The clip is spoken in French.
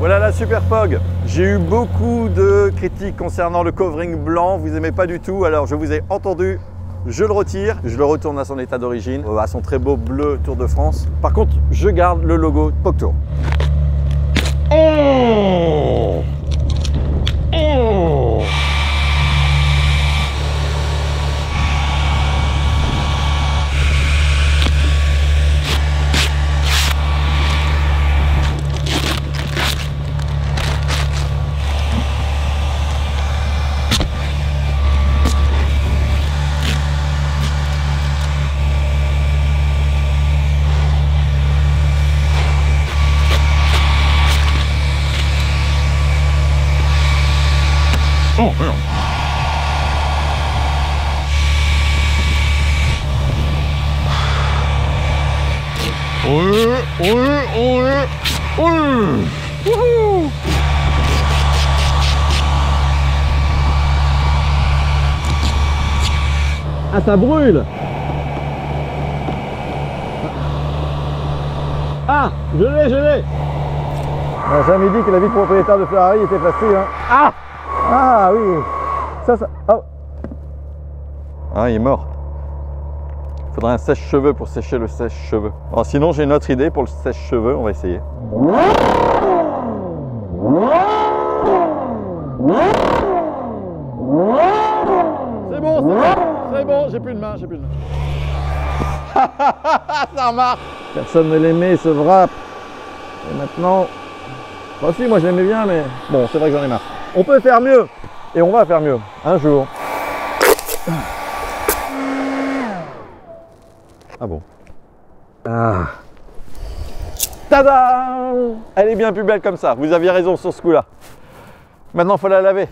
Voilà la Super Pog. J'ai eu beaucoup de critiques concernant le covering blanc, vous n'aimez pas du tout, alors je vous ai entendu, je le retire, je le retourne à son état d'origine, à son très beau bleu Tour de France. Par contre, je garde le logo Pog Tour. Oh oh. Oh merde. Wouhou. Ah, ça brûle. Ah, je l'ai. On n'a jamais dit que la vie de propriétaire de Ferrari était facile, hein. Ah. Ah oui, ça... Oh. Ah, il est mort. Il faudrait un sèche-cheveux pour sécher le sèche-cheveux. Alors, sinon, j'ai une autre idée pour le sèche-cheveux, on va essayer. C'est bon, j'ai plus de main, Ça marche. Personne ne l'aimait, ce wrap. Et maintenant... Bah si, moi je l'aimais bien, mais... Bon, c'est vrai que j'en ai marre. On peut faire mieux, et on va faire mieux, un jour. Ah bon. Ah. Tada! Elle est bien plus belle comme ça, vous aviez raison sur ce coup-là. Maintenant, il faut la laver.